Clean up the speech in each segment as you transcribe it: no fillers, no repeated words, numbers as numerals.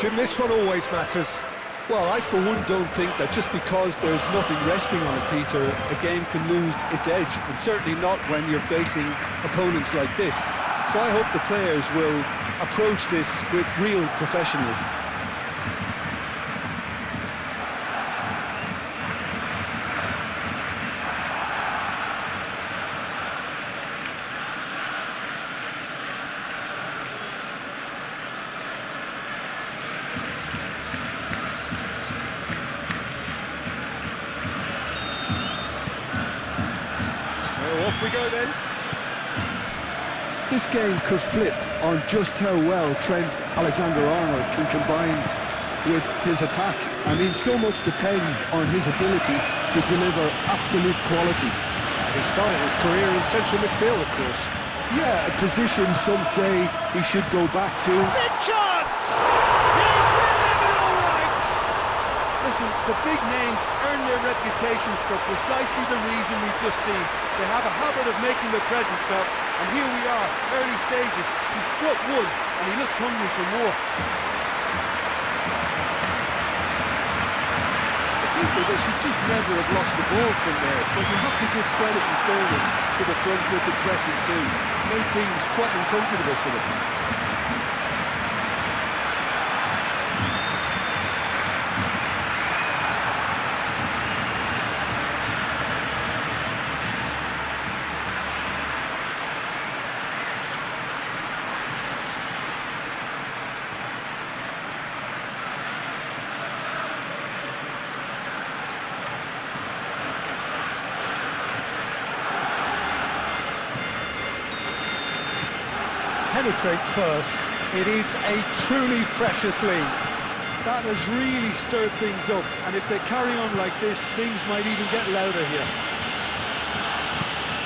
Jim, this one always matters. Well, I for one don't think that just because there's nothing resting on it, Peter, a game can lose its edge, and certainly not when you're facing opponents like this. So I hope the players will approach this with real professionalism. Off we go then. This game could flip on just how well Trent Alexander-Arnold can combine with his attack. I mean, so much depends on his ability to deliver absolute quality. He started his career in central midfield, of course. Yeah, a position some say he should go back to. Big chance! He's delivered all right! Listen, the big names earn their reputations for precisely the reason we've just seen. They have a habit of making their presence felt, and here we are, early stages. He struck one, and he looks hungry for more. Peter, they should just never have lost the ball from there, but you have to give credit and fairness to the front-footed pressing too. Made things quite uncomfortable for them. Penetrate first. It is a truly precious lead. That has really stirred things up, and if they carry on like this, things might even get louder here.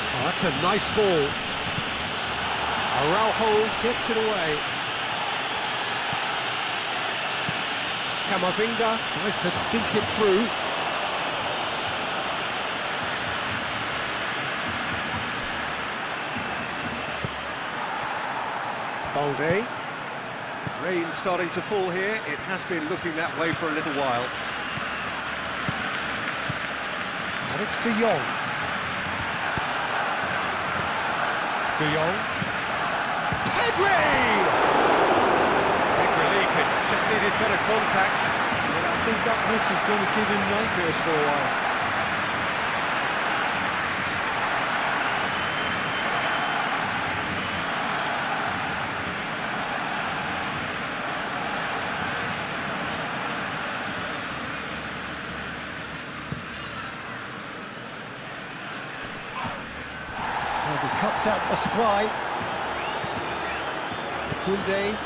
Oh, that's a nice ball. Araujo gets it away. Camavinga tries to dink it through. Balde. Rain starting to fall here. It has been looking that way for a little while. And it's De Jong. De Jong. Pedri! Big relief, it just needed better contact. But I think that miss is going to give him nightmares for a while. He cuts out the supply. Koundé.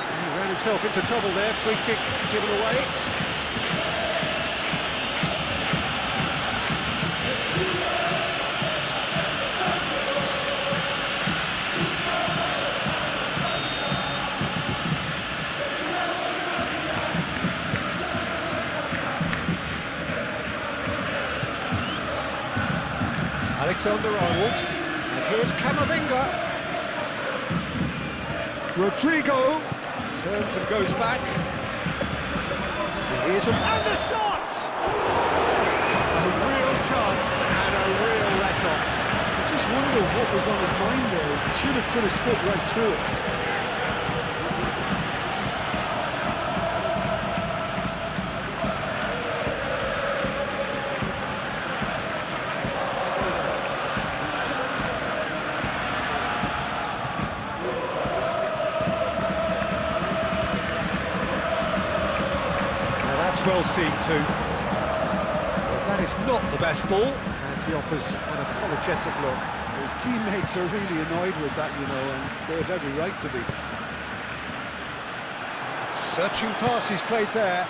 He ran himself into trouble there. Free kick given away. Alexander-Arnold, and here's Camavinga. Rodrigo turns and goes back. And here's and the shot! A real chance and a real let-off. I just wonder what was on his mind there. He should have put his foot right through it. Well seen too. Well, that is not the best ball, and he offers an apologetic look. His teammates are really annoyed with that, you know, and they have every right to be. Searching pass is played there,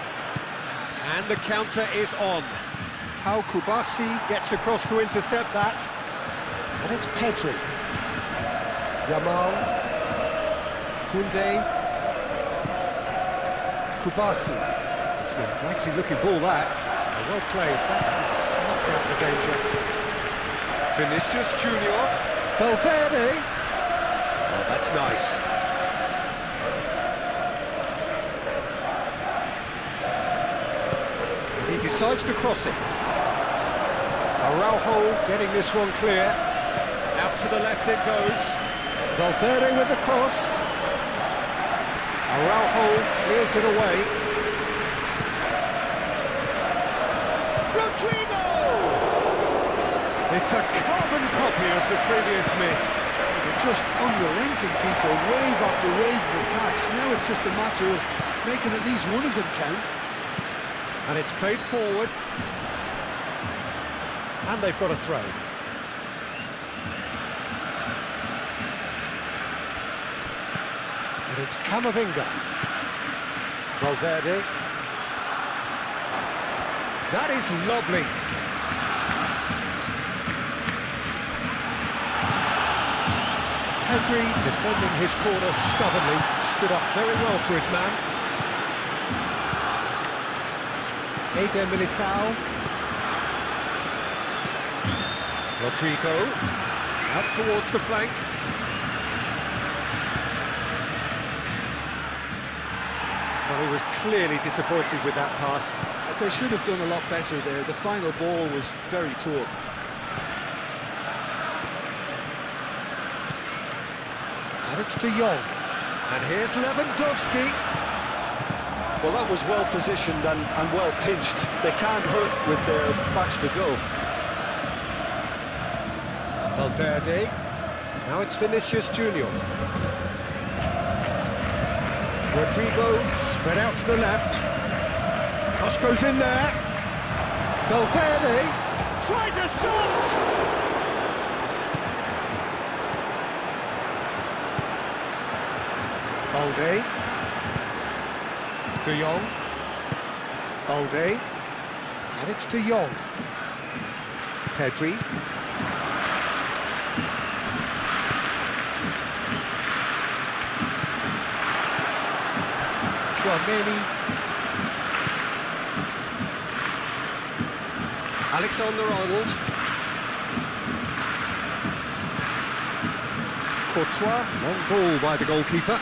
and the counter is on. Pau Kubasi gets across to intercept that, and it's Pedri. Yamal, Koundé, Kubasi. It's an inviting looking ball that. Well played, that has snuffed out the danger. Vinicius Junior. Valverde. Oh, that's nice. decides to cross it. Araujo getting this one clear. Out to the left it goes. Valverde with the cross. Araujo clears it away. Rodrigo! It's a carbon copy of the previous miss. They're just unrelenting, Peter. Wave after wave of attacks. Now it's just a matter of making at least one of them count. And it's played forward. And they've got a throw. And it's Camavinga. Valverde. That is lovely. Pedri defending his corner stubbornly, stood up very well to his man. Eder Militao. Rodrigo, out towards the flank. Well, he was clearly disappointed with that pass. They should have done a lot better there. The final ball was very poor. And it's De Jong. And here's Lewandowski. Well, that was well positioned and well pinched. They can't hurt with their backs to go. Valverde. Now it's Vinicius Junior. Rodrigo spread out to the left. Cross goes in there. Valverde tries a shot. Balde. De Jong. Balde. And it's De Jong. Pedri. Tchouaméni. Alexander-Arnold. Courtois, long ball by the goalkeeper.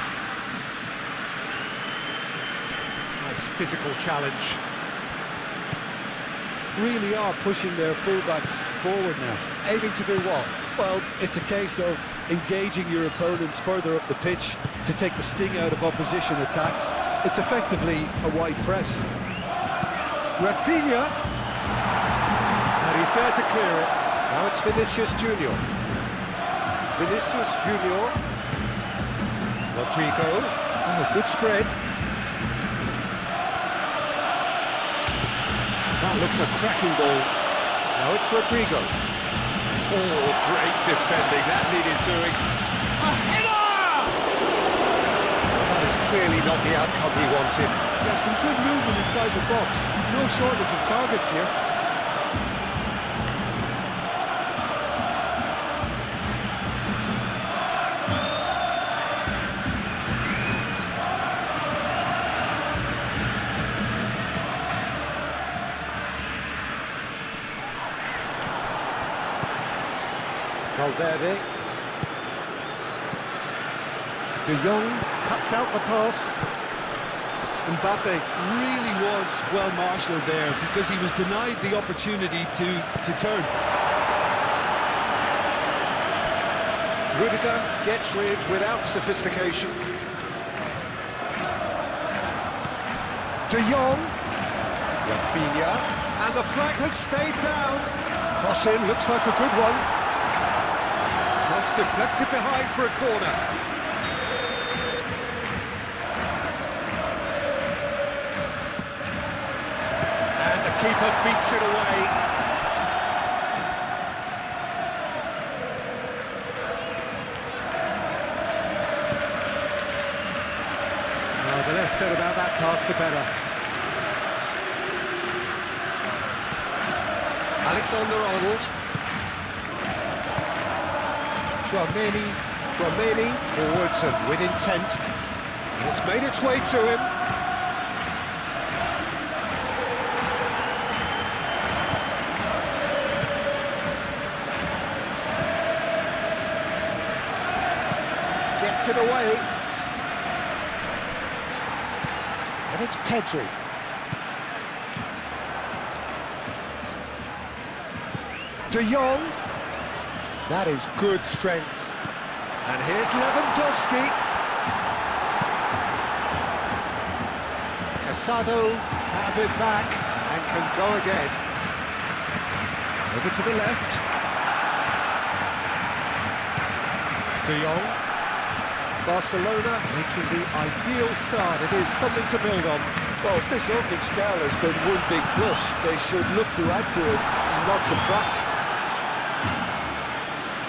Nice physical challenge. Really are pushing their fullbacks forward now. Aiming to do what? Well, it's a case of engaging your opponents further up the pitch to take the sting out of opposition attacks. It's effectively a wide press. Rafinha. And he's there to clear it. Now it's Vinicius Junior. Vinicius Junior. Rodrigo. Oh, good spread. That looks a cracking ball. Now it's Rodrigo. Oh, great defending. That needed doing. A header! That is clearly not the outcome he wanted. Yeah, some good movement inside the box. No shortage of targets here. Valverde. De Jong cuts out the pass. Mbappe really was well marshalled there because he was denied the opportunity to turn. Rudiger gets rid without sophistication. De Jong. Rafinha. And the flag has stayed down. Cross in, looks like a good one. Cross deflected behind for a corner. And the keeper beats it away. Well, the less said about that pass, the better. Alexander-Arnold. Tchouaméni forwards and with intent. And it's made its way to him. Gets it away. And it's Pedri. De Jong. That is good strength. And here's Lewandowski. Casado have it back and can go again. Over to the left. De Jong. Barcelona making the ideal start. It is something to build on. Well, this opening spell has been one big plus. They should look to add to it, not subtract.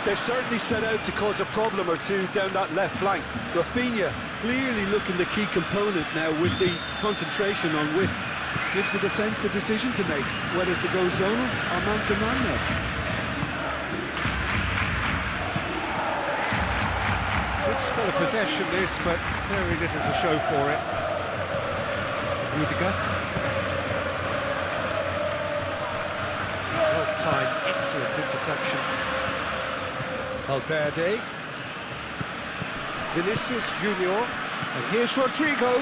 They've certainly set out to cause a problem or two down that left flank. Rafinha clearly looking the key component now with the concentration on width. Gives the defence a decision to make, whether to go zonal or man-to-man now. Good spell of possession this, but very little to show for it. Liga. Well timed, excellent interception. Valverde. Vinicius Junior. And here's Rodrigo.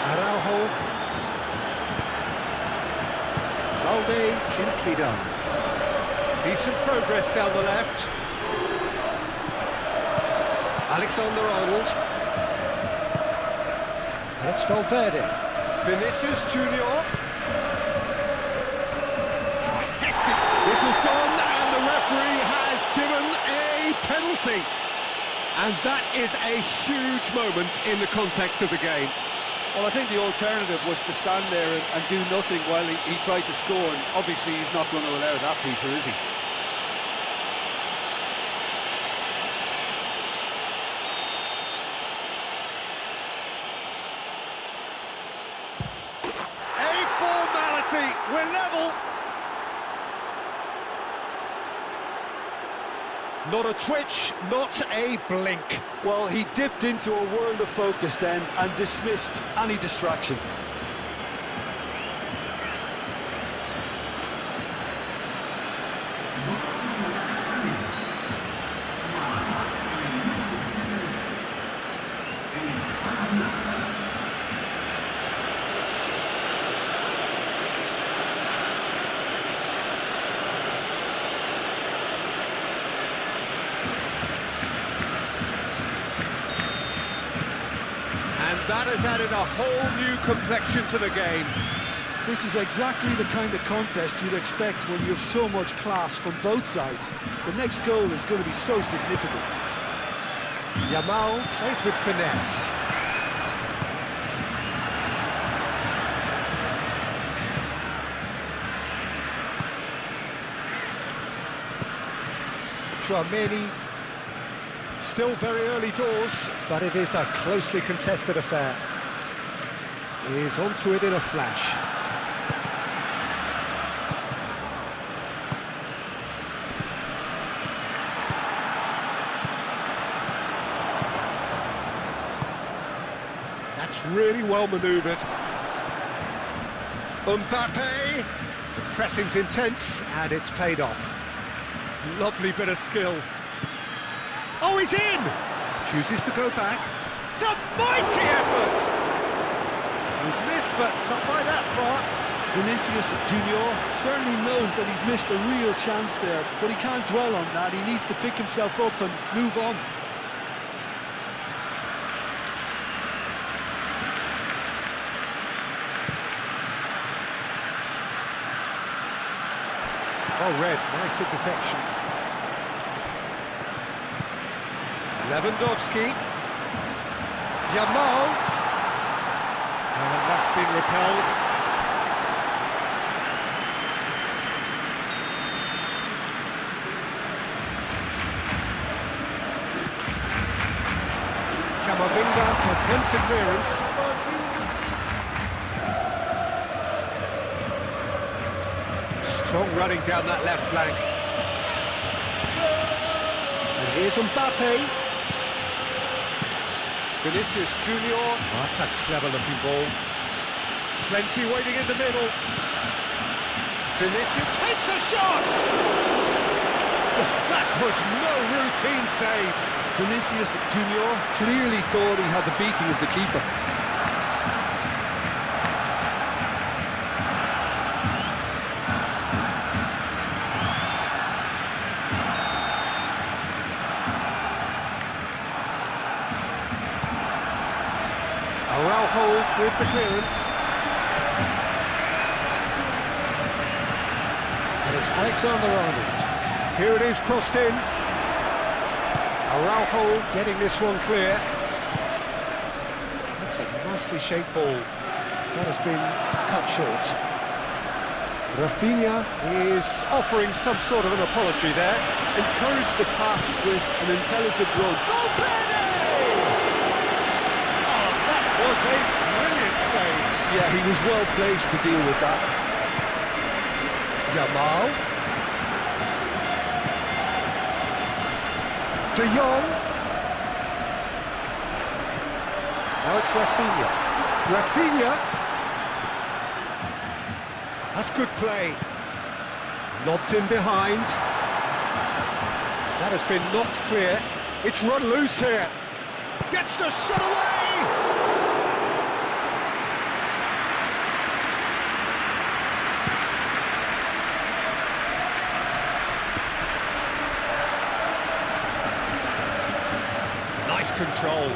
Araujo. Valde, gently done. Decent progress down the left. Alexander-Arnold. And it's Valverde. Vinicius Junior. This is done, and the referee has given a penalty. And that is a huge moment in the context of the game. Well, I think the alternative was to stand there and do nothing while he tried to score, and obviously he's not going to allow that, Peter, is he? We're level. Not a twitch, not a blink. Well, he dipped into a world of focus then and dismissed any distraction. And that has added a whole new complexion to the game. This is exactly the kind of contest you'd expect when you have so much class from both sides. The next goal is going to be so significant. Yamal played with finesse. Tchouaméni. Still very early doors, but it is a closely contested affair. He's onto it in a flash. That's really well manoeuvred. Mbappe. The pressing's intense, and it's paid off. Lovely bit of skill. Oh, he's in! Chooses to go back. It's a mighty effort! He's missed, but not by that far. Vinicius Junior certainly knows that he's missed a real chance there, but he can't dwell on that. He needs to pick himself up and move on. Oh, red, nice interception. Lewandowski. Yamal. And that's been repelled. Camavinga attempts a clearance. Strong running down that left flank. And here's Mbappe. Vinicius Junior. Oh, that's a clever-looking ball. Plenty waiting in the middle. Vinicius takes a shot! Oh, that was no routine save. Vinicius Junior clearly thought he had the beating of the keeper. with the clearance. And it's Alexander-Arnold. Here it is, crossed in. Araujo getting this one clear. That's a nicely shaped ball. That has been cut short. Rafinha is offering some sort of an apology there. Encourage the pass with an intelligent run. Valverde! Oh, that was a brilliant save. Yeah, he was well placed to deal with that. Yamal. De Jong. Now it's Rafinha. Rafinha. That's good play. Lobbed in behind. That has been knocked clear. It's run loose here. Gets the shot away! Nice control.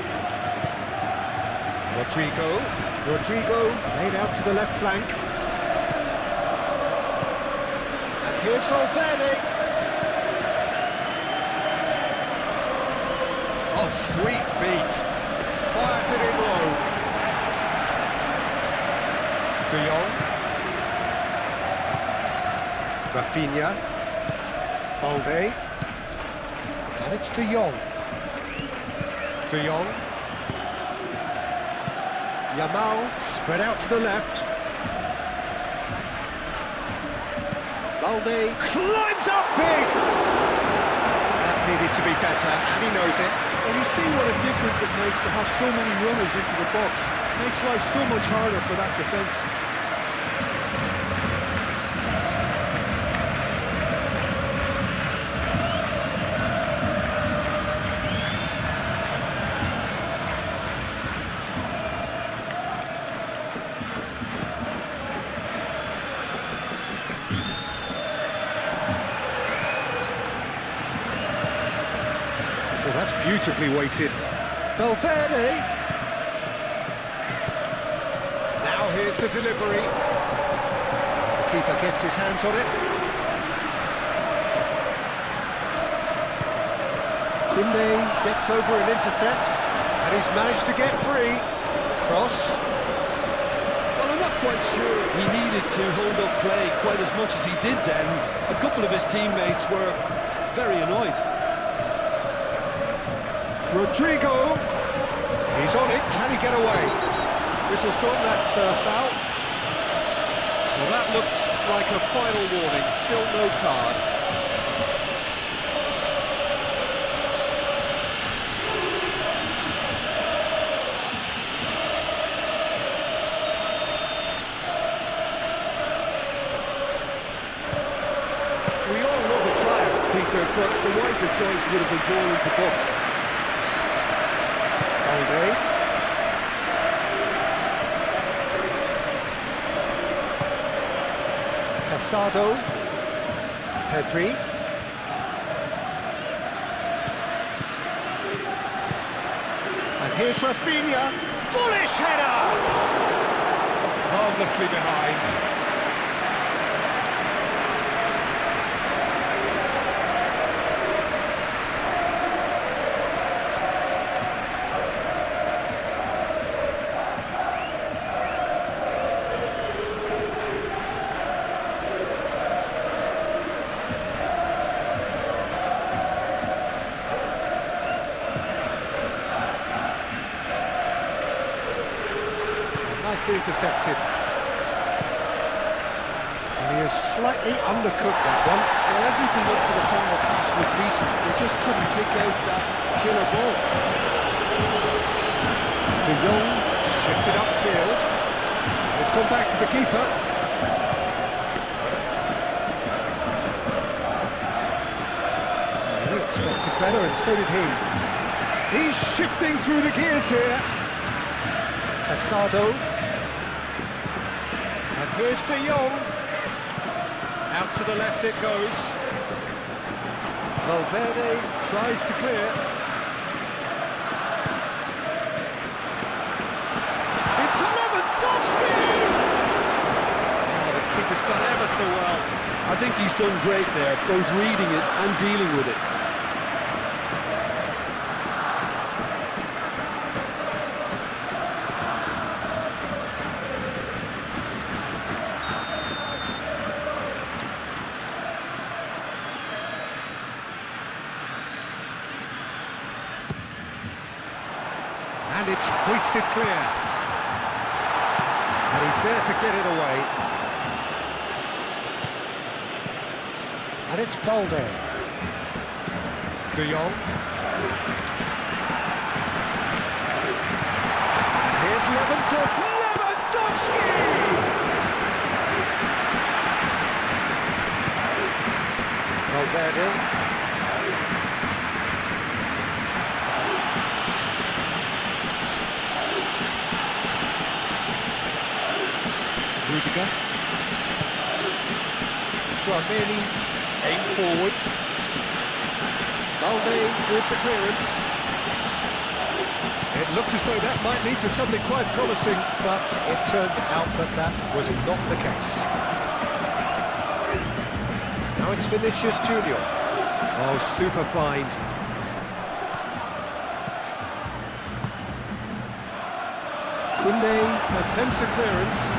Rodrigo played out to the left flank. Here's Valverde. Oh, sweet feet. Fires it in low. De Jong. Rafinha. Balde. And it's De Jong. De Jong. Yamal spread out to the left. Balde climbs up big! That needed to be better, and he knows it. Well, you see what a difference it makes to have so many runners into the box. Makes life so much harder for that defence. Well, that's beautifully weighted. Valverde. Now here's the delivery. The keeper gets his hands on it. Koundé gets over and intercepts, and he's managed to get free. Cross. Well, I'm not quite sure he needed to hold up play quite as much as he did then. A couple of his teammates were very annoyed. Rodrigo, he's on it, can he get away? Whistle's gone, that's foul. Well, that looks like a final warning, still no card. We all love a trial, Peter, but the wiser choice would have been ball into box. Casado, Pedri, and here's Rafinha, bullish header! Harmlessly behind. Nicely intercepted. And he has slightly undercooked that one. Well, everything up to the final pass looked decent. They just couldn't kick out that killer ball. De Jong shifted upfield. It's gone back to the keeper. He expected better, and so did he. He's shifting through the gears here. Casado. And here's De Jong. Out to the left it goes. Valverde tries to clear. It's level! I think he's done great there, both reading it and dealing with it. And it's hoisted clear. And he's there to get it away. And it's Balde. De Jong. And here's Lewandowski! Valverde. Liga. Tchouaméni, aim forwards. Balde with the clearance. It looked as though that might lead to something quite promising, but it turned out that that was not the case. Now it's Vinicius Junior. Oh, super find. Koundé attempts a clearance.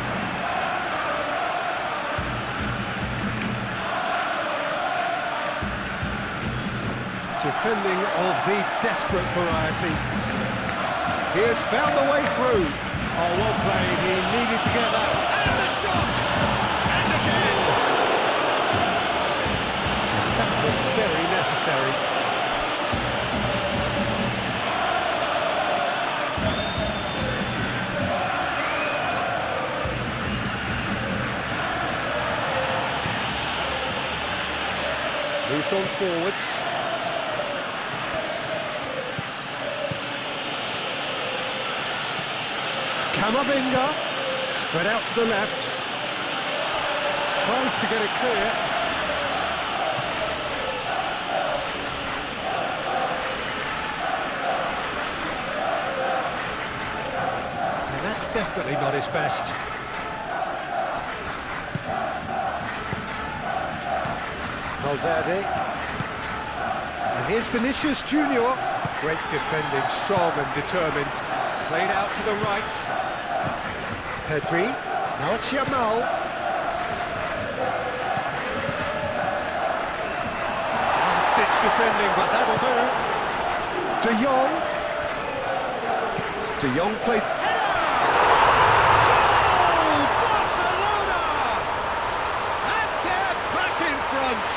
Defending of the desperate variety. He has found the way through. Oh, well played. He needed to get that. And the shot! And again! That was very necessary. Moved on forwards. Camavinga, spread out to the left, tries to get it clear. And that's definitely not his best. Valverde. And here's Vinicius Junior. Great defending, strong and determined. Played out to the right. Pedri, now it's Yamal. Last-ditch defending, but that'll do. De Jong. De Jong plays... Goal! Barcelona! And they're back in front.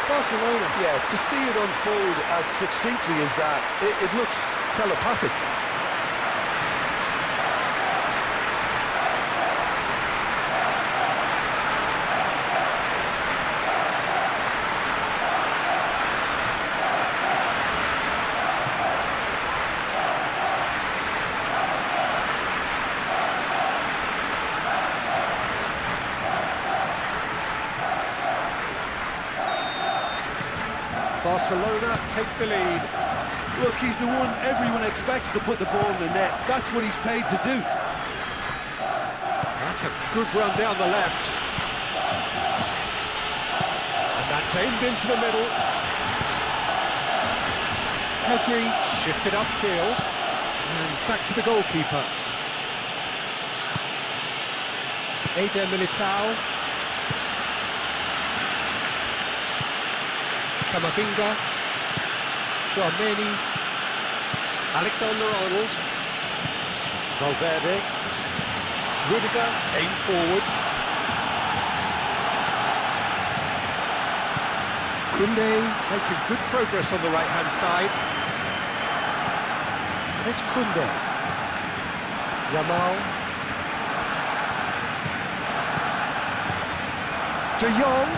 Barcelona, yeah, to see it unfold as succinctly as that, it looks telepathic. Barcelona take the lead. Look, he's the one everyone expects to put the ball in the net. That's what he's paid to do. That's a good run down the left. And that's aimed into the middle. Pedri shifted upfield. And back to the goalkeeper. Eder Militao. Camavinga, Tchouaméni, Alexander-Arnold, Valverde, Rudiger, aim forwards, Koundé making good progress on the right-hand side, and it's Koundé, Yamal, De Jong,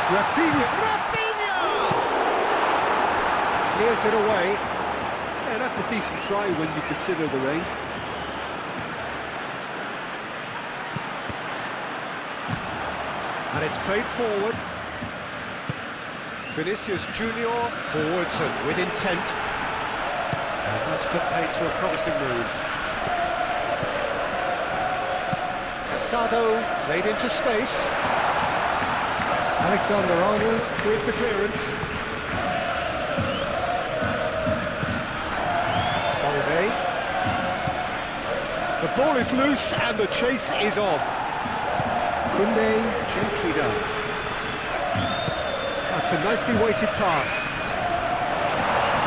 Rafinha, clears it away. Yeah, that's a decent try when you consider the range. And it's played forward. Vinicius Junior forwards and with intent. And that's put paid to a promising move. Casado played into space. Alexander-Arnold with the clearance. Balde. The ball is loose and the chase is on. Koundé gently done. That's a nicely weighted pass.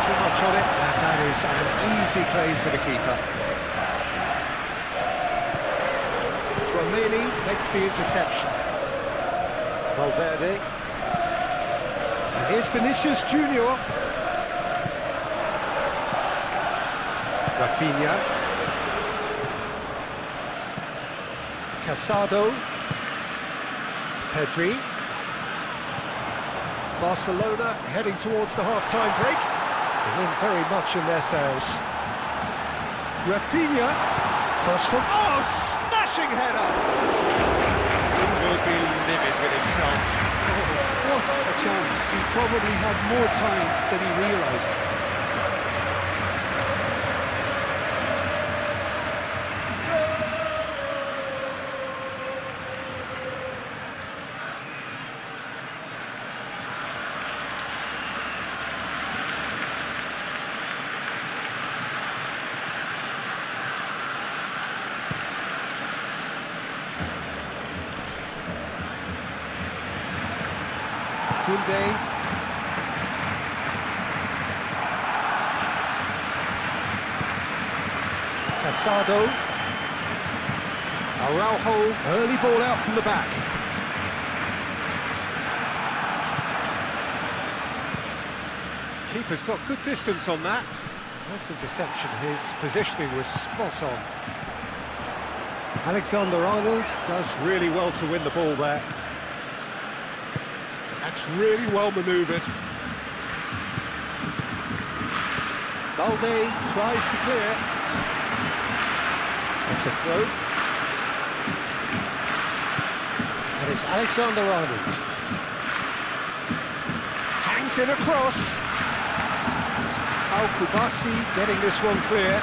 Too much on it, and that is an easy claim for the keeper. Tchouaméni makes the interception. Valverde. And here's Vinicius Junior. Rafinha. Casado. Pedri. Barcelona heading towards the half-time break. They win very much in their sails. Rafinha. Cross from... Oh, smashing header! He will be livid with himself. What a chance. He probably had more time than he realised. Koundé. Casado. Araujo, early ball out from the back. Keeper's got good distance on that. Nice interception, his positioning was spot on. Alexander-Arnold does really well to win the ball there. That's really well manoeuvred. Balde tries to clear. That's a throw. And it's Alexander-Arnold. Hangs in across. Kubasi getting this one clear.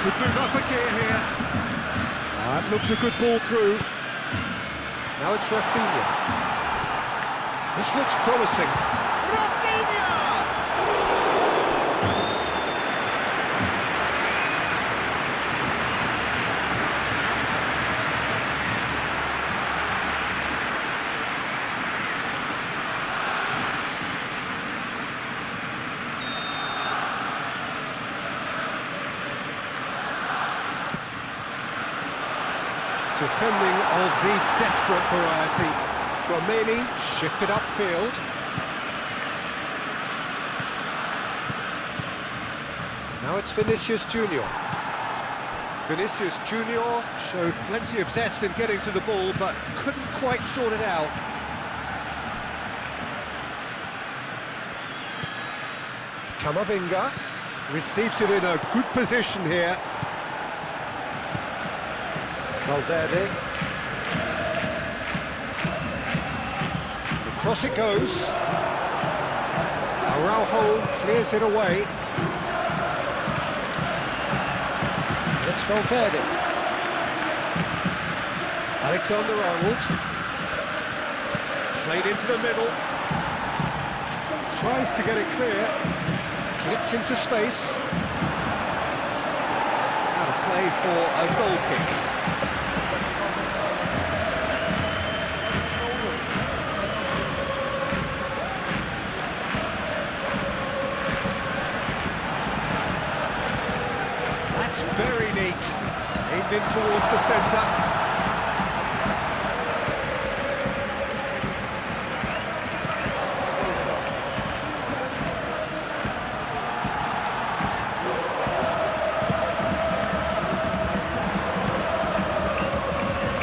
Could move up a gear here. That looks a good ball through. Now it's Rafinha. This looks promising. Rafinha! Defending of the desperate variety. Tchouaméni shifted upfield. Now it's Vinicius Junior. Vinicius Junior showed plenty of zest in getting to the ball, but couldn't quite sort it out. Camavinga receives it in a good position here. Valverde. Across it goes. Araujo clears it away. It's Valverde. Alexander-Arnold. Played into the middle. Tries to get it clear. Kicked into space. Out of play for a goal kick. Very neat, aimed in towards the centre.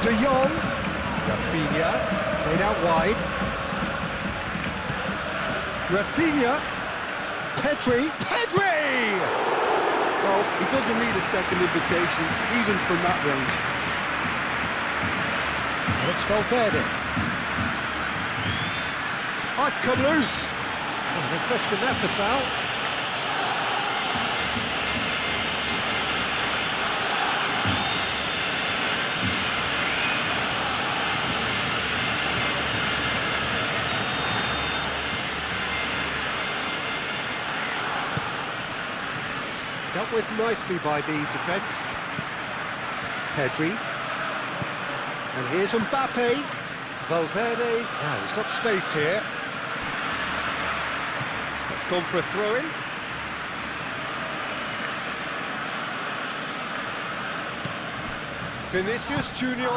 De Jong, Rafinha, played out wide. Rafinha, Pedri. Well, he doesn't need a second invitation, even from that range. And it's Valverde. Oh, it's come loose. Oh, no question, that's a foul. Dealt with nicely by the defence. Pedri. And here's Mbappe. Valverde. Now, he's got space here. That's gone for a throw-in. Vinicius Junior.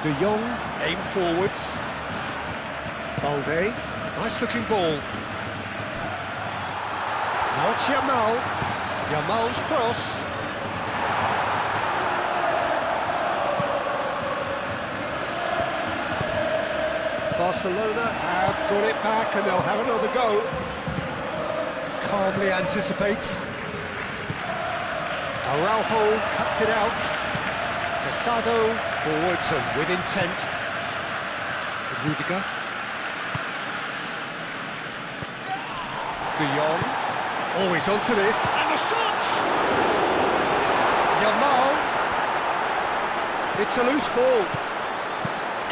De Jong, aim forwards. Balde, nice looking ball. Now it's Yamal. Yamal's cross. Barcelona have got it back and they'll have another go. Calmly anticipates. Araujo cuts it out. Casado forwards and with intent. Rudiger. De Jong. Always onto this. And the shot! Yamal. It's a loose ball.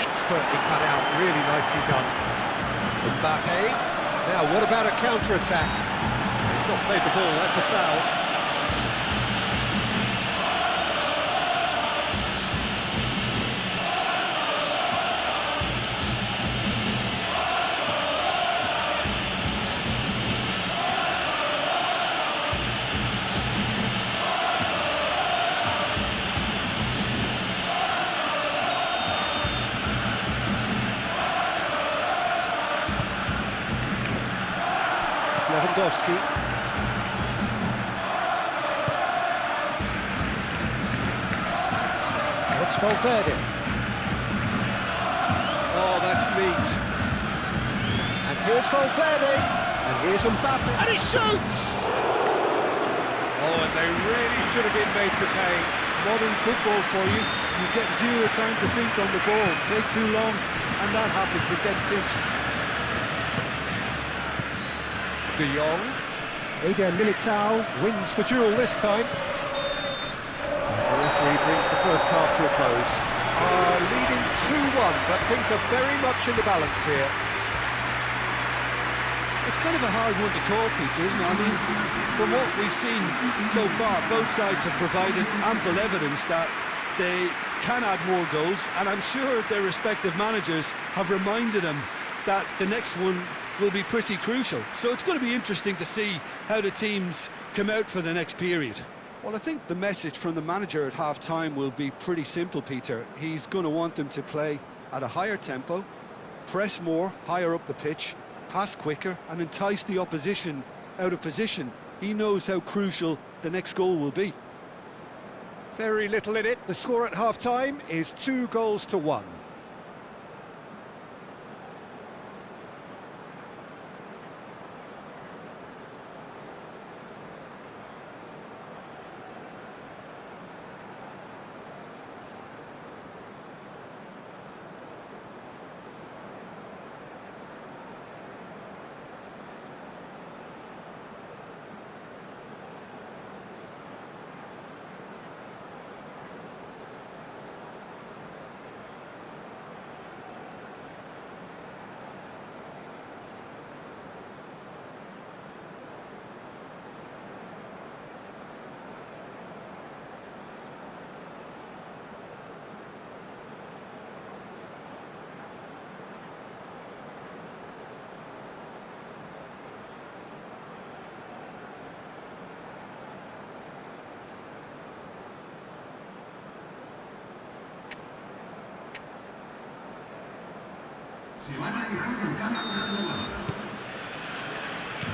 Expertly cut out, really nicely done. Mbappe. Now, what about a counter-attack? He's not played the ball, that's a foul. Lewandowski. It's Valverde. Oh, that's neat. And here's Valverde. And here's Mbappe. And he shoots! Oh, and they really should have been made to pay. Modern football for you. You get zero time to think on the ball. Take too long, and that happens. It gets pitched. De Jong. Eder Militao wins the duel this time. The referee brings the first half to a close. Leading 2-1, but things are very much in the balance here. It's kind of a hard one to call, Peter, isn't it? I mean, from what we've seen so far, both sides have provided ample evidence that they can add more goals, and I'm sure their respective managers have reminded them that the next one will be pretty crucial. So it's going to be interesting to see how the teams come out for the next period. Well, I think the message from the manager at half-time will be pretty simple, Peter. He's going to want them to play at a higher tempo, press more, higher up the pitch, pass quicker, and entice the opposition out of position. He knows how crucial the next goal will be. Very little in it. The score at half-time is 2-1.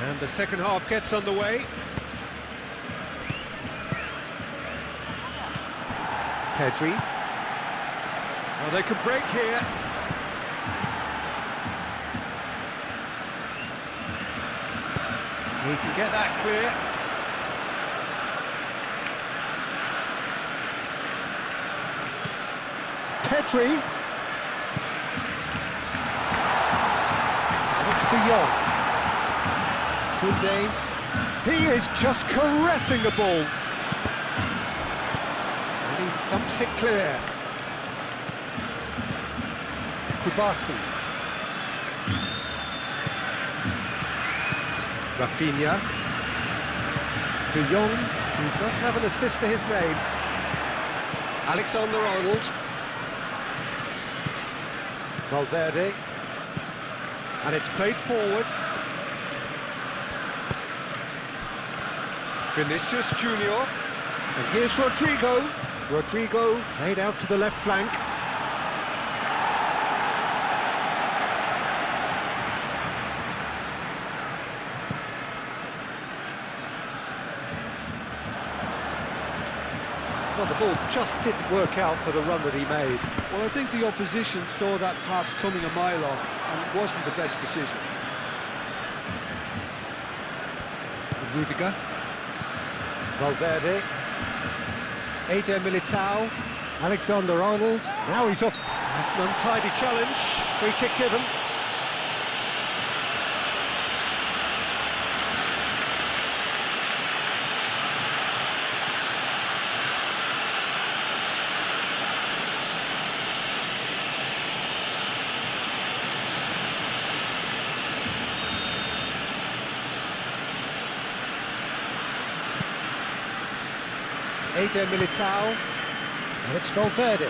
And the second half gets underway. Pedri. Well, they could break here. He can get that clear. Pedri. And it's De Jong. Koundé. He is just caressing the ball. And he thumps it clear. Rafinha. De Jong, who does have an assist to his name. Alexander-Arnold. Valverde. And it's played forward. Vinicius Junior. And here's Rodrigo. Rodrigo played out to the left flank. Well, the ball just didn't work out for the run that he made. Well, I think the opposition saw that pass coming a mile off, and it wasn't the best decision. Rudiger. Valverde. Eder Militao. Alexander-Arnold. Now he's off. That's an untidy challenge. Free kick given. Eder Militao, and it's Valverde.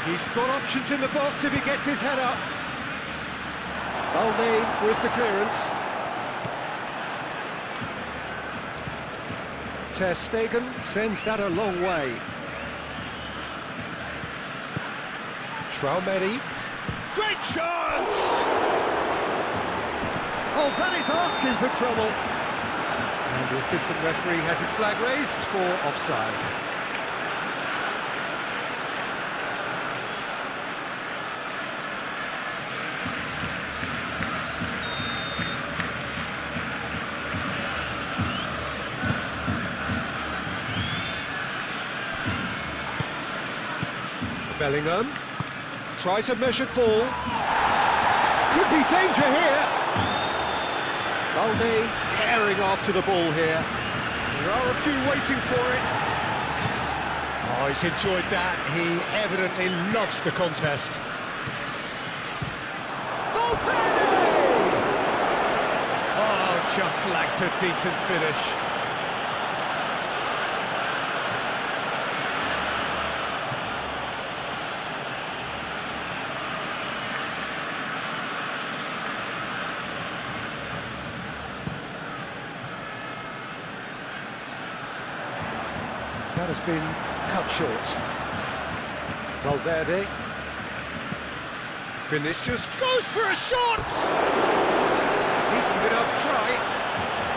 He's got options in the box if he gets his head up. Balde with the clearance. Ter Stegen sends that a long way. Traumeri. Great chance! Oh, that is asking for trouble. And the assistant referee has his flag raised for offside. Bellingham tries a measured ball. Could be danger here. Balde herring after the ball here. There are a few waiting for it. Oh, he's enjoyed that. He evidently loves the contest. Valverde! Oh, just lacked a decent finish. That has been cut short. Valverde. Vinicius goes for a shot! Decent enough try.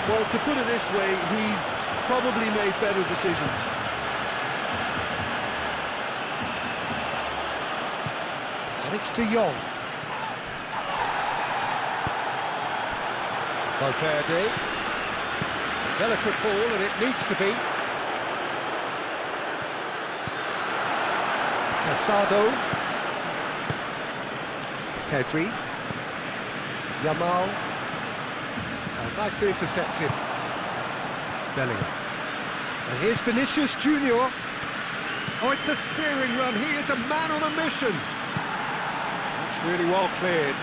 Well, to put it this way, he's probably made better decisions. And it's De Jong. Valverde. A delicate ball, and it needs to be. Casado. Pedri. Yamal. Oh, nicely intercepted. Bellingham. And here's Vinicius Junior. Oh, it's a searing run. He is a man on a mission. That's really well cleared.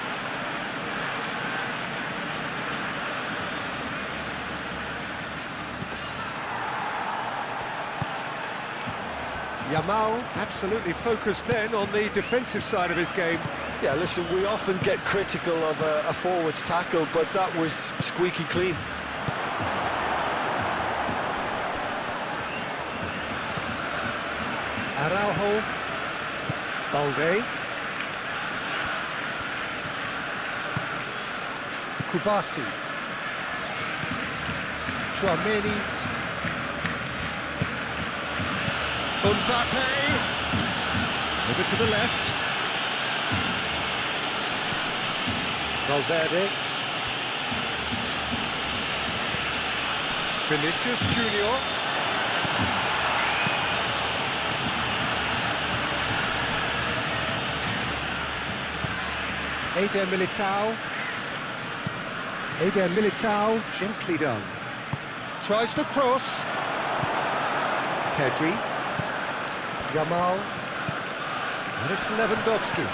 Yamal absolutely focused then on the defensive side of his game. Yeah, listen, we often get critical of a forward's tackle, but that was squeaky clean. Araujo. Balde. Kubasi. Traumeri. Mbappe. Over to the left. Valverde. Vinicius Junior. Eder Militao. Eder Militao, gently done. Tries to cross. Pedri. Yamal. And it's Lewandowski.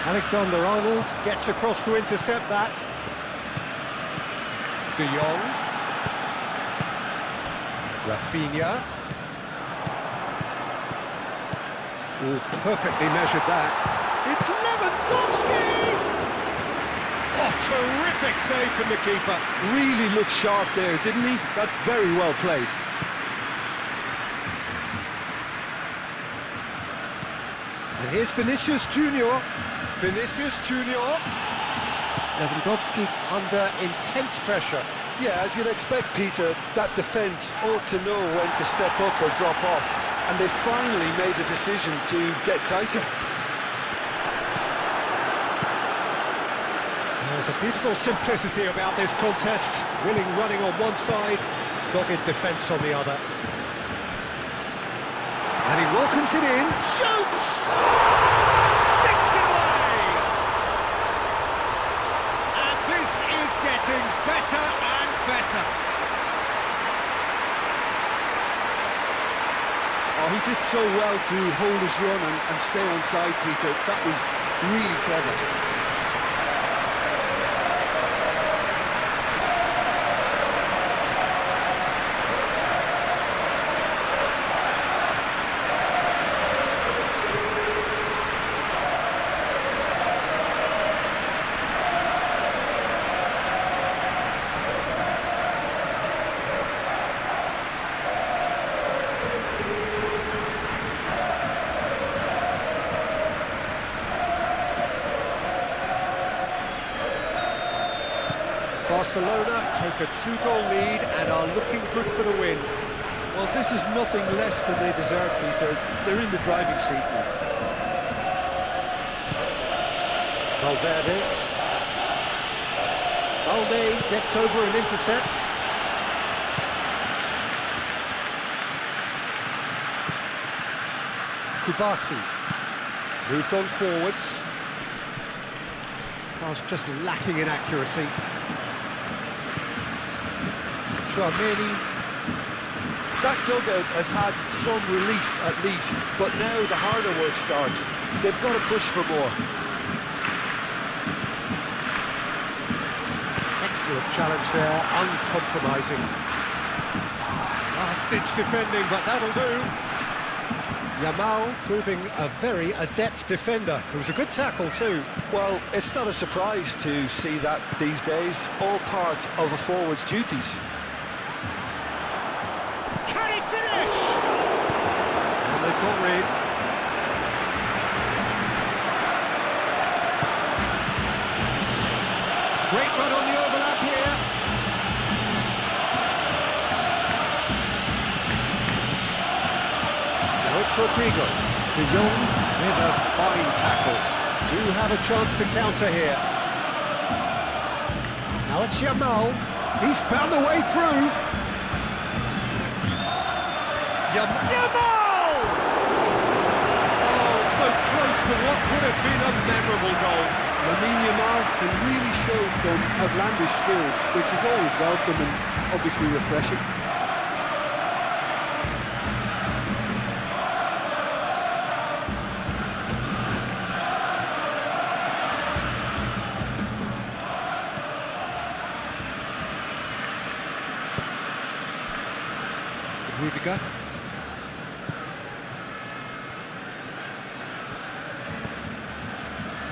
Alexander-Arnold gets across to intercept that. De Jong. Rafinha. Oh, perfectly measured that. It's Lewandowski! Oh, terrific save from the keeper. Really looked sharp there, didn't he? That's very well played. And here's Vinicius Junior. Vinicius Junior. Lewandowski under intense pressure. Yeah, as you'd expect, Peter, that defence ought to know when to step up or drop off, and they finally made the decision to get tighter. There's a beautiful simplicity about this contest. Willing running on one side, dogged defence on the other. And he welcomes it in, shoots! Sticks it away! And this is getting better and better. Oh, he did so well to hold his run and stay on side, Peter. That was really clever. Barcelona take a 2-goal lead and are looking good for the win. Well, this is nothing less than they deserve, Peter. They're in the driving seat now. Valverde. Balde gets over and intercepts. Kubasi. Moved on forwards. Pass just lacking in accuracy. Tchouaméni. That dugout has had some relief at least, but now the harder work starts. They've got to push for more. Excellent challenge there, uncompromising. Last-ditch defending, but that'll do. Yamal proving a very adept defender. It was a good tackle too. Well, it's not a surprise to see that these days, all part of a forward's duties. Can he finish? And they've got rid. Great run on the overlap here. Now it's Rodrigo. De Jong with a fine tackle. Do have a chance to counter here. Now it's Yamal. He's found a way through. Yamal! Oh, so close to what would have been a memorable goal. Yamal can really show some outlandish skills, which is always welcome and obviously refreshing. Rudiger.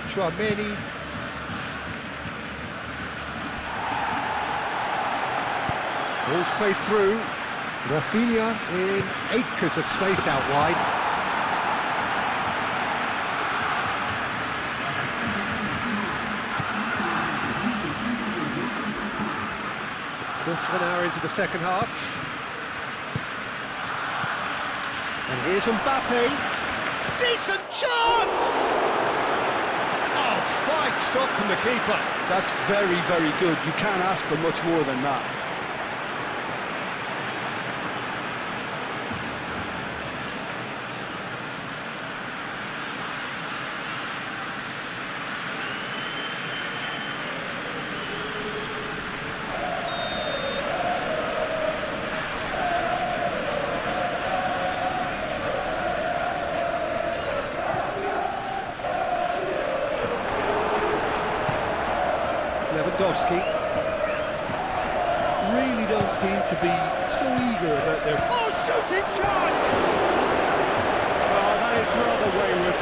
Tchouaméni. Ball's played through. Rafinha in acres of space out wide. Quarter of an hour into the second half. And here's Mbappe. Decent chance! Oh, fine stop from the keeper. That's very, very good. You can't ask for much more than that. Lewandowski. Really don't seem to be so eager about their... Oh, shooting chance! Oh, that is rather wayward.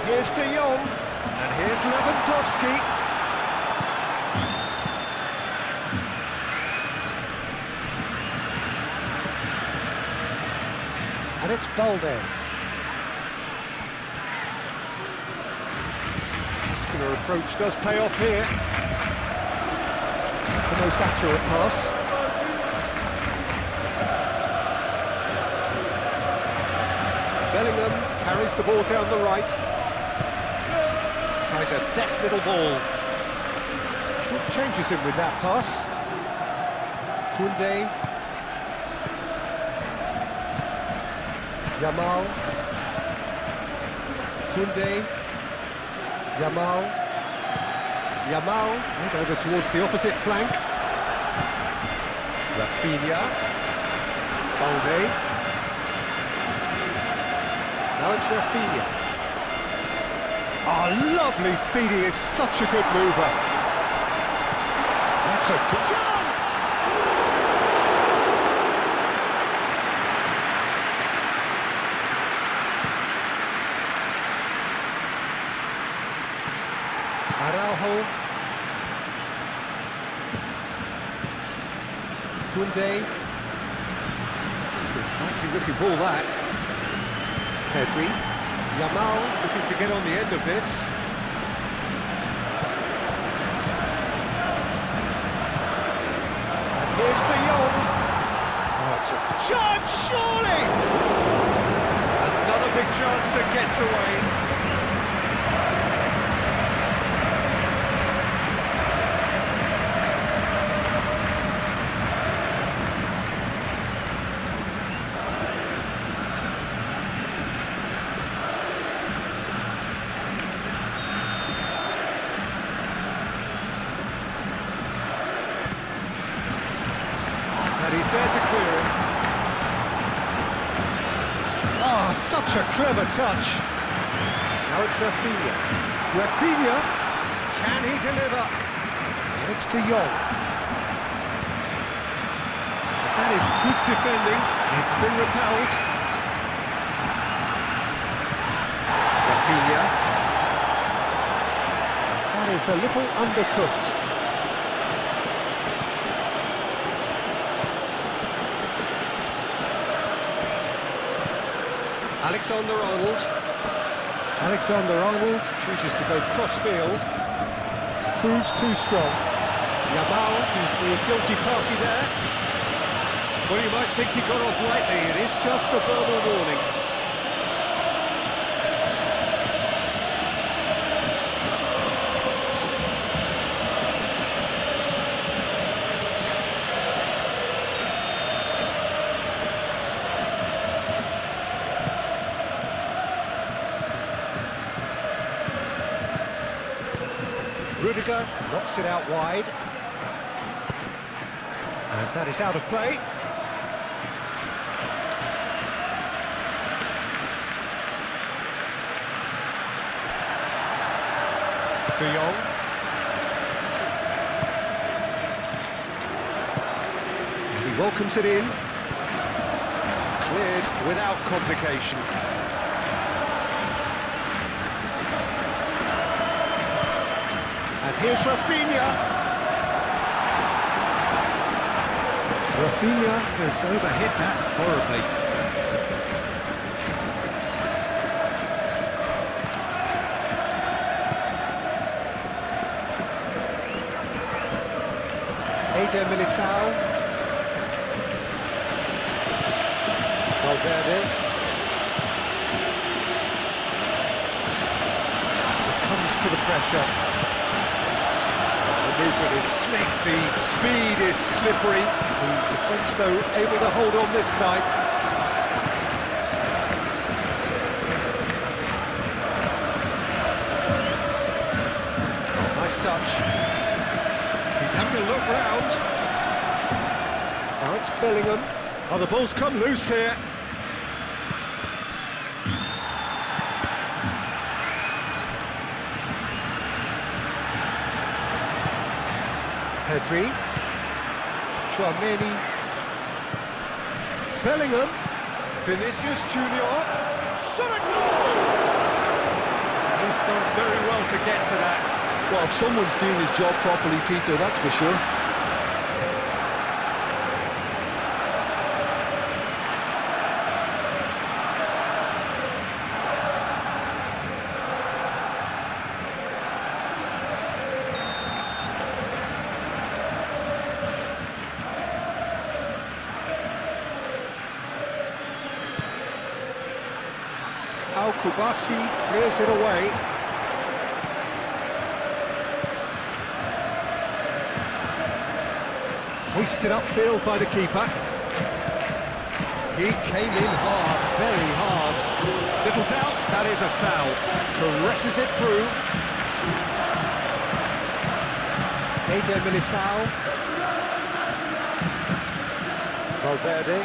Here's De Jong, and here's Lewandowski. And it's Balde. Muscular approach does pay off here. The most accurate pass. Bellingham carries the ball down the right. Tries a deft little ball. Changes him with that pass. Koundé. Yamal. Koundé. Yamal. Yamal. And over towards the opposite flank. Rafinha. Balde. Now it's Rafinha. Oh, lovely feed, he is such a good mover. That's a good chance! Araujo. Koundé. It's an exciting looking ball, that. Pedri. Yamal looking to get on the end of this. And here's De Jong. Oh, it's a chance, surely! Another big chance that gets away. And he's there to clear it. Oh, such a clever touch. Now it's Rafinha. Rafinha, can he deliver? And it's De Jong. But that is good defending. It's been repelled. Rafinha. That is a little undercut. Alexander-Arnold. Alexander-Arnold chooses to go cross-field. Proves too strong. Yamal is the guilty party there. Well, you might think he got off lightly. It is just a verbal warning. Rudiger knocks it out wide. And that is out of play. De Jong. And he welcomes it in. Cleared without complication. And here's Rafinha. Rafinha has overhit that horribly. Eder Militao. Valverde. Succumbs to the pressure. The movement is slick, the speed is slippery. The defence, though, able to hold on this time. having a look round. Now it's Bellingham. Oh, the ball's come loose here. Pedri. Chouameni. Bellingham. Vinicius Junior. Shot a goal! He's done very well to get to that. Well, someone's doing his job properly, Peter, that's for sure. Kubasi clears it away. Hoisted upfield by the keeper. He came in hard, very hard. Little doubt, that is a foul. Caresses it through. Eder Militao. Valverde.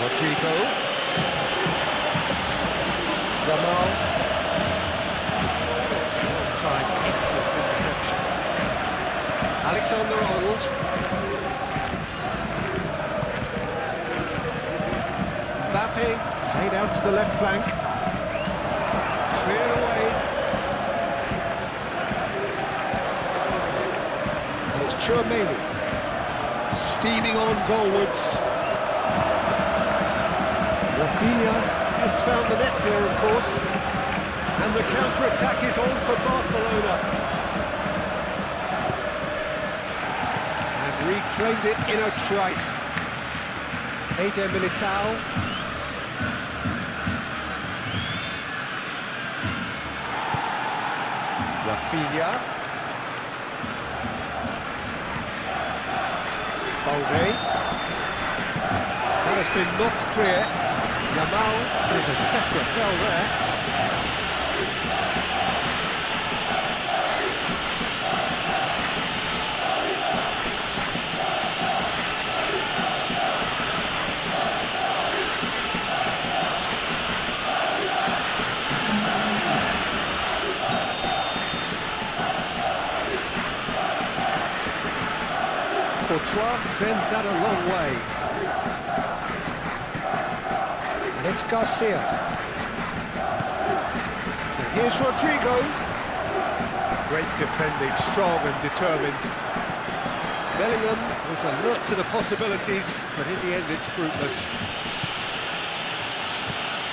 Rodrigo. Yamal. Time, excellent interception. Alexander-Arnold. Mbappe, laid out to the left flank. Clear away. And it's Chouameni. Steaming on goalwards. Rafinha has found the net here, of course. And the counter-attack is on for Barcelona. And reclaimed it in a trice. Eder Militao. Rafinha. Balde. That has been knocked clear. Yamal with a definite foul there. Courtois sends that a long way. And it's Garcia. And here's Rodrigo. Great defending, strong and determined. Bellingham was alert to the possibilities, but in the end it's fruitless.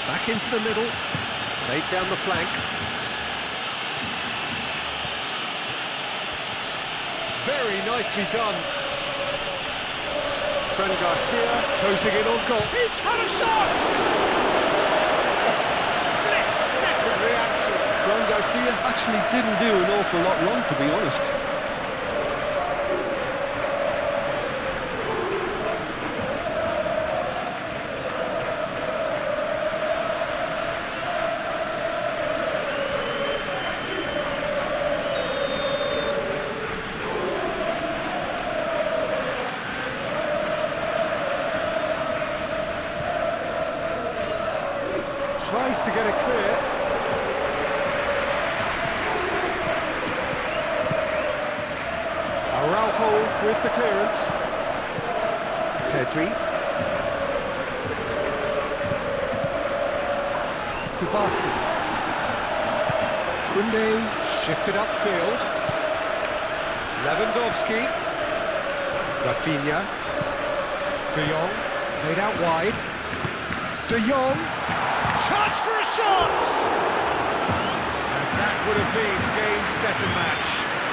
Back into the middle, played down the flank. Very nicely done. Fran Garcia closing in on goal. He's had a shot! Split-second reaction. Fran Garcia actually didn't do an awful lot wrong, to be honest. Tries to get it clear. Araujo with the clearance. Pedri. Kubasi. Koundé shifted upfield. Lewandowski. Rafinha. De Jong played out wide. De Jong. Chance for a shot! And that would have been game, set and match.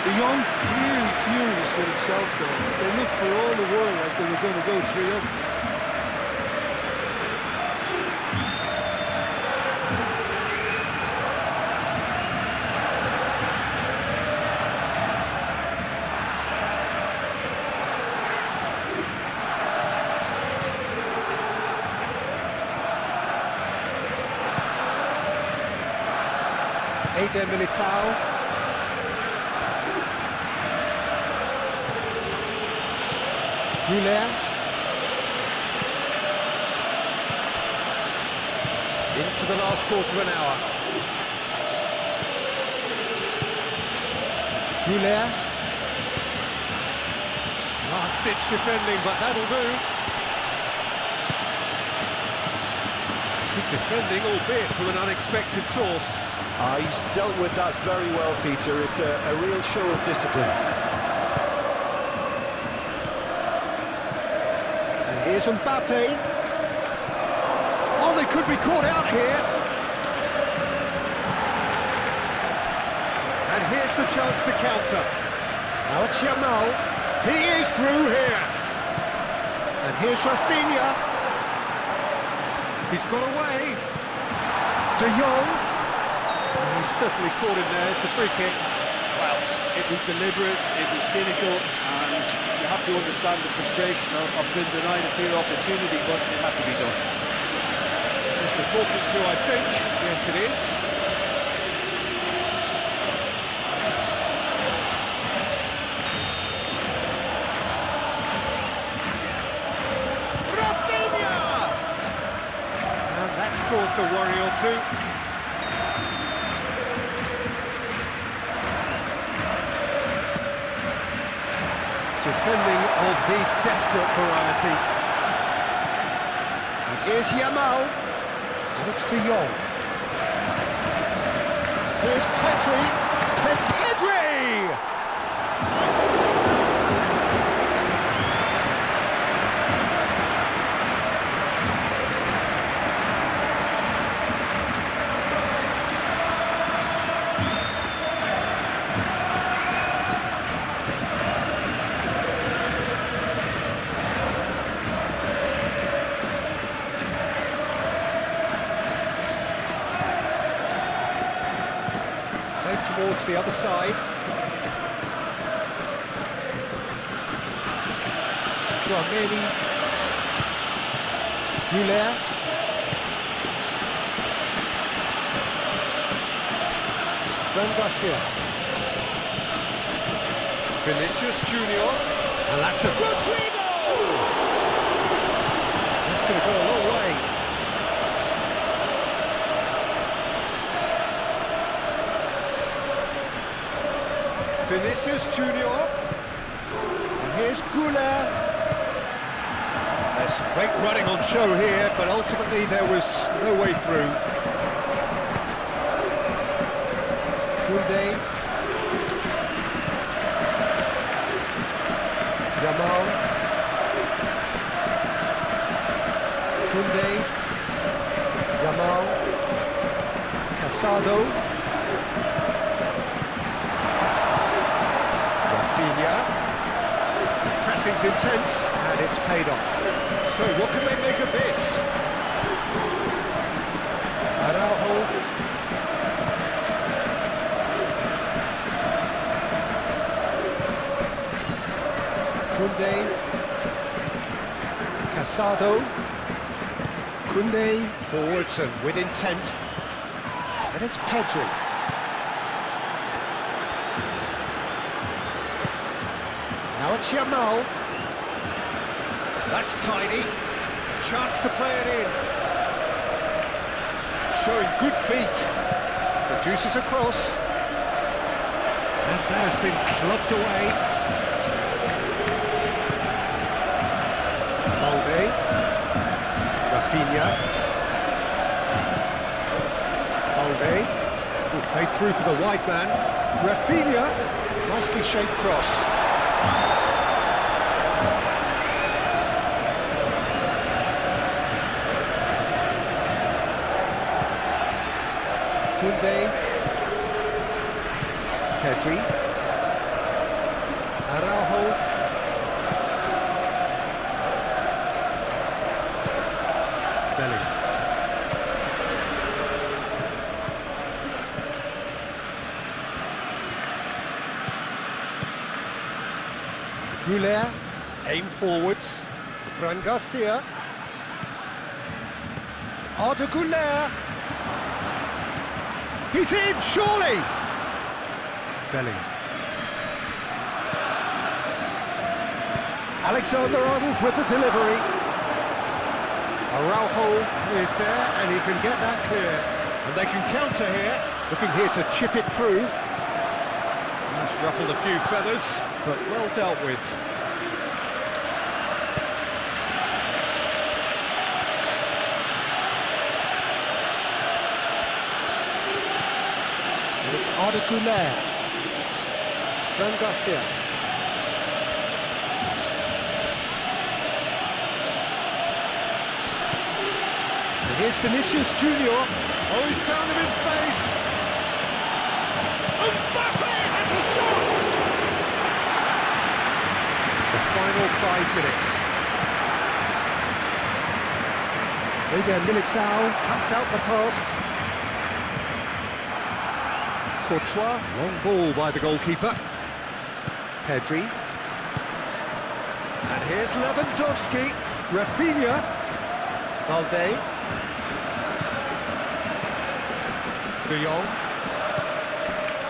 De Jong clearly furious with himself though. They looked for all the world like they were going to go 3-0. Eder Militao. Güler. Into the last quarter of an hour. Güler. Last-ditch defending, but that'll do. Good defending, albeit from an unexpected source. He's dealt with that very well, Peter. It's a real show of discipline. And here's Mbappe. Oh, they could be caught out here. And here's the chance to counter. Now it's Yamal. He is through here. And here's Rafinha. He's got away. De Jong. He's certainly caught him there. It's a free kick. Well, it was deliberate, it was cynical, and you have to understand the frustration of being denied a clear opportunity, but it had to be done. Just the talking to, I think. Yes, it is. Rafinha! And that's caused a worry or two. Defending of the desperate variety. And here's Yamal. And it's De Jong. Here's Pedri. Pedri! Towards the other side. Chouameni. Güler. Fran Garcia. Vinicius Junior. And that's a Rodrigo! That's going to go a long way. Vinicius Junior, and here's Güler. There's some great running on show here, but ultimately there was no way through. Koundé. Yamal. Koundé. Yamal. Casado. Pressing's intense, and it's paid off. So what can they make of this? Araujo. Koundé. Casado. Koundé forwards and with intent. And it's Pedri. Now it's Yamal. That's tidy. A chance to play it in. Showing good feet. Produces a cross. And that has been clubbed away. Balde. Rafinha. Balde. Will play through for the wide man. Rafinha. Nicely shaped cross. Koundé, Pedri, Araujo, Bellingham. Güler, aim forwards, Fran Garcia. Arda Güler. He's in, surely! Belly. Alexander-Arnold with the delivery. Araujo is there, and he can get that clear. And they can counter here, looking here to chip it through. That's ruffled a few feathers, but well dealt with. And it's Arda Güler. Fran Garcia. And here's Vinicius Junior. Oh, he's found him in space. Mbappe has a shot! The final 5 minutes. Eder Militao cuts out the pass. Courtois, long ball by the goalkeeper. Pedri. And here's Lewandowski. Rafinha. Valde. De Jong.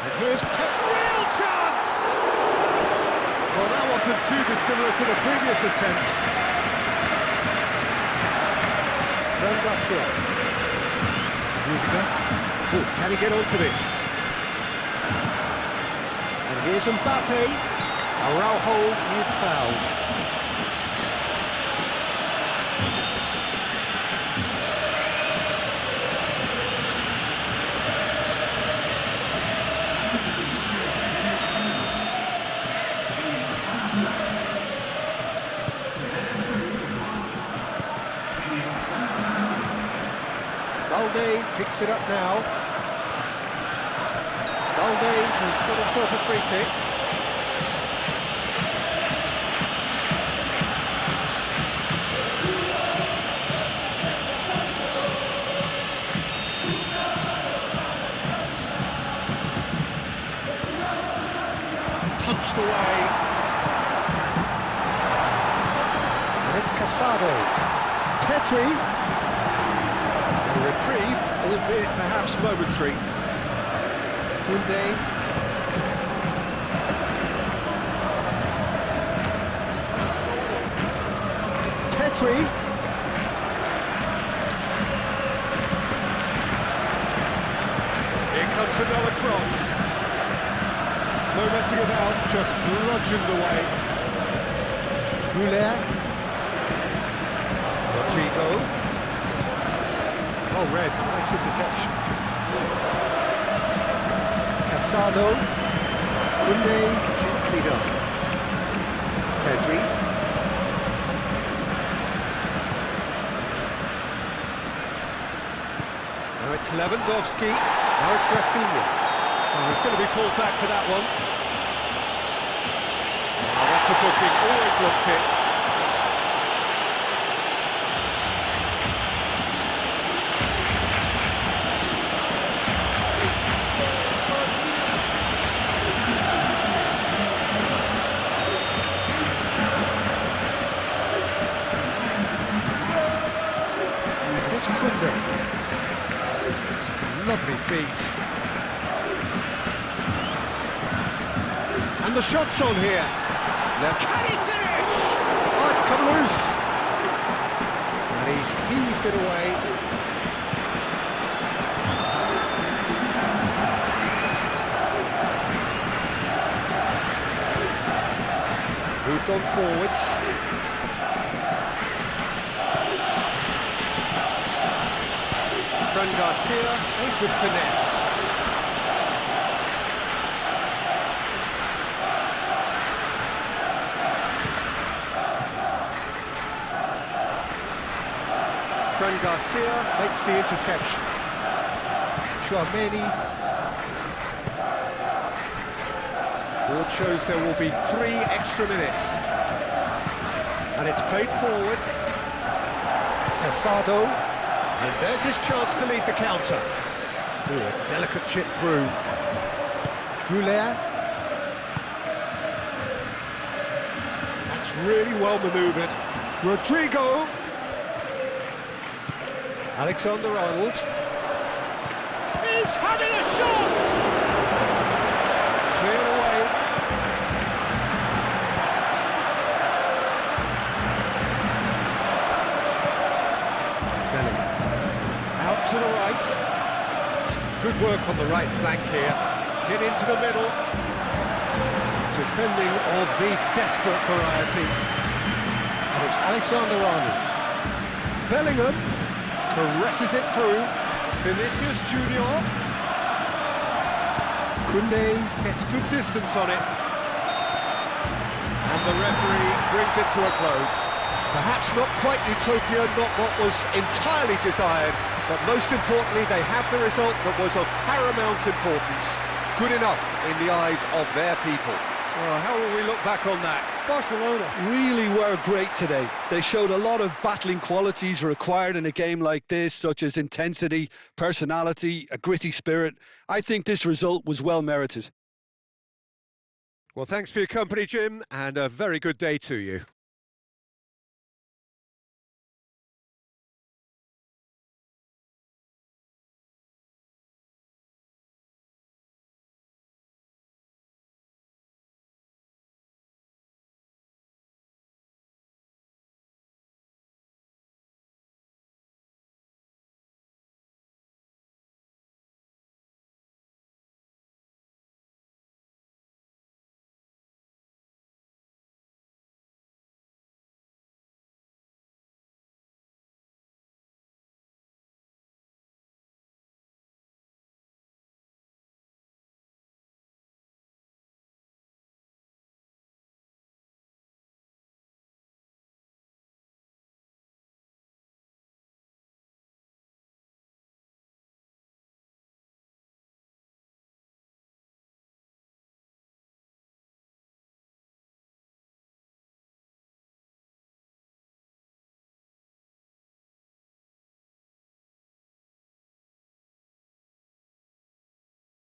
And here's Pep. Real chance! Well, that wasn't too dissimilar to the previous attempt. Fran Garcia. Rudiger. Oh, can he get onto this? And here's Mbappe. Araujo is fouled. Valde picks it up now. Valde has got himself a free kick. Punched away. And it's Casado. Pedri. Reprieve, albeit perhaps momentary. Koundé. Pedri. Here comes another cross. No messing about, just bludgeoned away. Güler. Rodrigo. Oh, red, nice interception. Casado. Koundé, gently done. Pedri. Now it's Lewandowski. Now it's Rafinha. Oh, he's going to be pulled back for that one. Oh, that's a booking, always looked it. Lovely feet. And the shot's on here. Now can he finish? Oh, it's come loose. And he's heaved it away. Moved on forwards. Fran Garcia, played with finesse. Fran Garcia makes the interception. Chouameni. Board shows there will be 3 extra minutes. And it's played forward. Casado. And there's his chance to lead the counter. Ooh, a delicate chip through. Güler. That's really well manoeuvred. Rodrigo. Alexander-Arnold. He's He's having a shot! Cleared away. Bellingham. Out to the right. Good work on the right flank here. Hit into the middle. Defending of the desperate variety. And it's Alexander-Arnold. Bellingham caresses it through. Vinicius Junior. Koundé gets good distance on it. And the referee brings it to a close. Perhaps not quite utopia, not what was entirely desired, but most importantly, they have the result that was of paramount importance. Good enough in the eyes of their people. Well, how will we look back on that? Barcelona really were great today. They showed a lot of battling qualities required in a game like this, such as intensity, personality, a gritty spirit. I think this result was well merited. Well, thanks for your company, Jim, and a very good day to you.